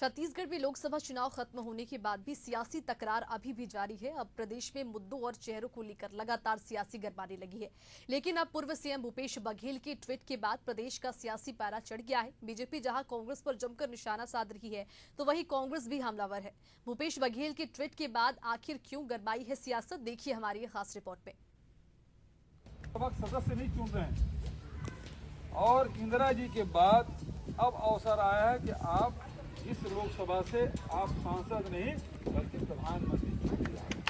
छत्तीसगढ़ में लोकसभा चुनाव खत्म होने के बाद भी सियासी तकरार अभी भी जारी है। अब प्रदेश में मुद्दों और चेहरों को लेकर लगातार सियासी गरमाने लगी है। लेकिन अब पूर्व सीएम भूपेश बघेल के ट्वीट के बाद प्रदेश का सियासी पारा चढ़ गया है। बीजेपी जहां कांग्रेस पर जमकर निशाना साध रही है, तो वहीं कांग्रेस भी हमलावर है। भूपेश बघेल के ट्वीट के बाद आखिर क्यों गरमाई है सियासत, देखिए हमारी खास रिपोर्ट में। सदस्य नहीं चुन रहे हैं और इंदिरा जी के बाद अब अवसर आया है कि आप इस लोकसभा से आप सांसद नहीं बल्कि प्रधानमंत्री चुने जाएं।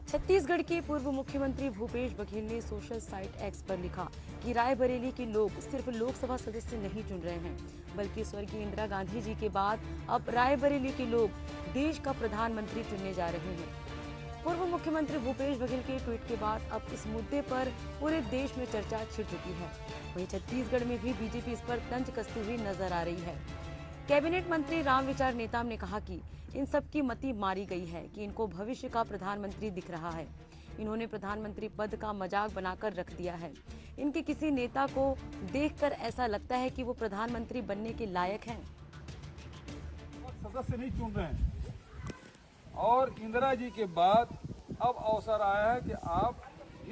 छत्तीसगढ़ के पूर्व मुख्यमंत्री भूपेश बघेल ने सोशल साइट एक्स पर लिखा कि रायबरेली के लोग सिर्फ लोकसभा सदस्य नहीं चुन रहे हैं, बल्कि स्वर्गीय इंदिरा गांधी जी के बाद अब रायबरेली के लोग देश का प्रधानमंत्री चुनने जा रहे हैं। पूर्व मुख्यमंत्री भूपेश बघेल के ट्वीट के बाद अब इस मुद्दे पर पूरे देश में चर्चा छिड़ चुकी है। वहीं छत्तीसगढ़ में भी बीजेपी इस पर तंज कसती हुई नजर आ रही है। कैबिनेट मंत्री रामविचार नेताम ने कहा कि इन सब की मति मारी गई है कि इनको भविष्य का प्रधानमंत्री दिख रहा है। इन्होंने प्रधानमंत्री पद का मजाक बनाकर रख दिया है। इनके किसी नेता को देखकर ऐसा लगता है कि वो प्रधानमंत्री बनने के लायक हैं। सदस्य नहीं चुन रहे हैं और इंदिरा जी के बाद अब अवसर आया है कि आप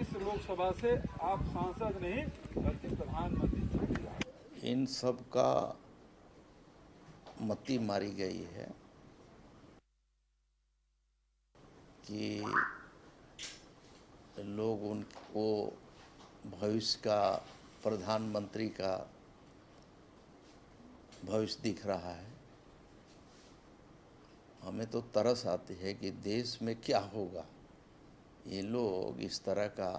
इस लोकसभा से आप सांसद नहीं बल्कि प्रधानमंत्री चुने जाएं। इन सब का मति मारी गई है कि लोग उनको भविष्य का प्रधानमंत्री का भविष्य दिख रहा है। हमें तो तरस आती है कि देश में क्या होगा। ये लोग इस तरह का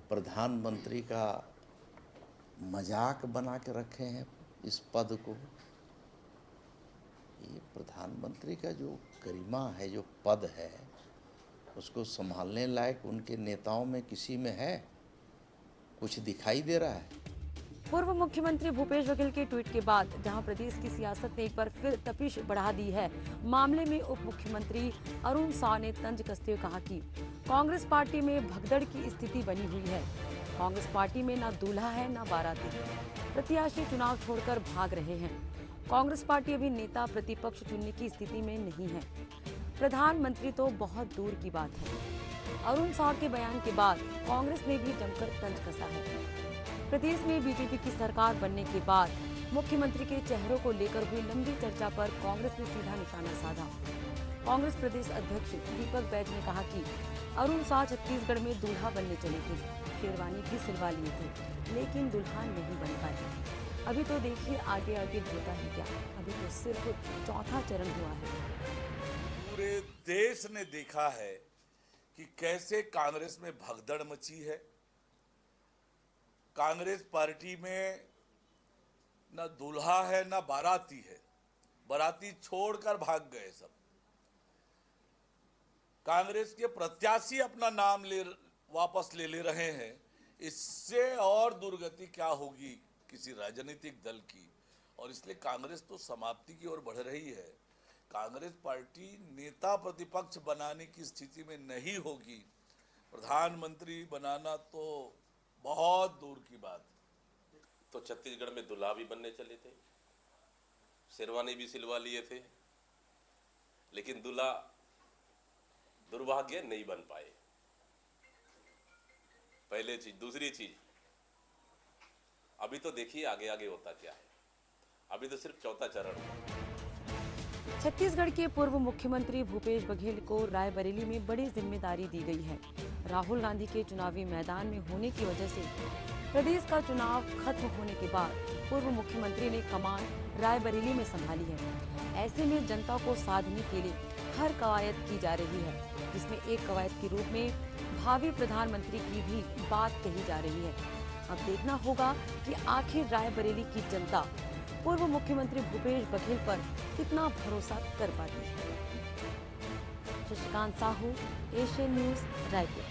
प्रधानमंत्री का मजाक बना के रखे हैं इस पद को। ये प्रधानमंत्री का जो गरिमा है, जो पद है, उसको संभालने लायक उनके नेताओं में किसी में है? कुछ दिखाई दे रहा है? पूर्व मुख्यमंत्री भूपेश बघेल के ट्वीट के बाद जहां प्रदेश की सियासत ने एक बार फिर तपिश बढ़ा दी है, मामले में उप मुख्यमंत्री अरुण साव ने तंज कसते हुए कहा कि कांग्रेस पार्टी में भगदड़ की स्थिति बनी हुई है। कांग्रेस पार्टी में न दूल्हा है न बाराती। प्रत्याशी चुनाव छोड़कर भाग रहे हैं। कांग्रेस पार्टी अभी नेता प्रतिपक्ष चुनने की स्थिति में नहीं है। प्रधानमंत्री तो बहुत दूर की बात है। अरुण साव के बयान के बाद कांग्रेस ने भी जमकर तंज कसा है। प्रदेश में बीजेपी की सरकार बनने के बाद मुख्यमंत्री के चेहरों को लेकर हुई लंबी चर्चा पर कांग्रेस ने सीधा निशाना साधा। कांग्रेस प्रदेश अध्यक्ष दीपक बैज ने कहा कि अरुण साव छत्तीसगढ़ में दूल्हा बनने चले थे, शेरवानी भी सिलवा लिए थे, लेकिन दुल्हा नहीं बन पाए। अभी तो देखिए आगे आगे होता है क्या। अभी तो सिर्फ चौथा चरण हुआ है। पूरे देश ने देखा है कि कैसे कांग्रेस में भगदड़ मची है। कांग्रेस पार्टी में न दूल्हा है न बाराती है। बाराती छोड़कर भाग गए सब। कांग्रेस के प्रत्याशी अपना नाम वापस ले रहे हैं। इससे और दुर्गति क्या होगी किसी राजनीतिक दल की। और इसलिए कांग्रेस तो समाप्ति की ओर बढ़ रही है। कांग्रेस पार्टी नेता प्रतिपक्ष बनाने की स्थिति में नहीं होगी। प्रधानमंत्री बनाना तो बहुत दूर की बात। तो छत्तीसगढ़ में दूल्हा भी बनने चले थे, शेरवानी भी सिलवा लिए थे, लेकिन दूल्हा दुर्भाग्य नहीं बन पाए। पहले चीज। दूसरी चीज, अभी तो देखिए आगे आगे होता क्या है। अभी तो सिर्फ चौथा चरण है। छत्तीसगढ़ के पूर्व मुख्यमंत्री भूपेश बघेल को रायबरेली में बड़ी जिम्मेदारी दी गई है। राहुल गांधी के चुनावी मैदान में होने की वजह से प्रदेश का चुनाव खत्म होने के बाद पूर्व मुख्यमंत्री ने कमान रायबरेली में संभाली है। ऐसे में जनता को साधने के लिए हर कवायद की जा रही है, जिसमें एक कवायद के रूप में भावी प्रधानमंत्री की भी बात कही जा रही है। अब देखना होगा कि आखिर रायबरेली की जनता पूर्व मुख्यमंत्री भूपेश बघेल पर कितना भरोसा कर पाती है। Shashikant Sahu, Asian news, Raipur.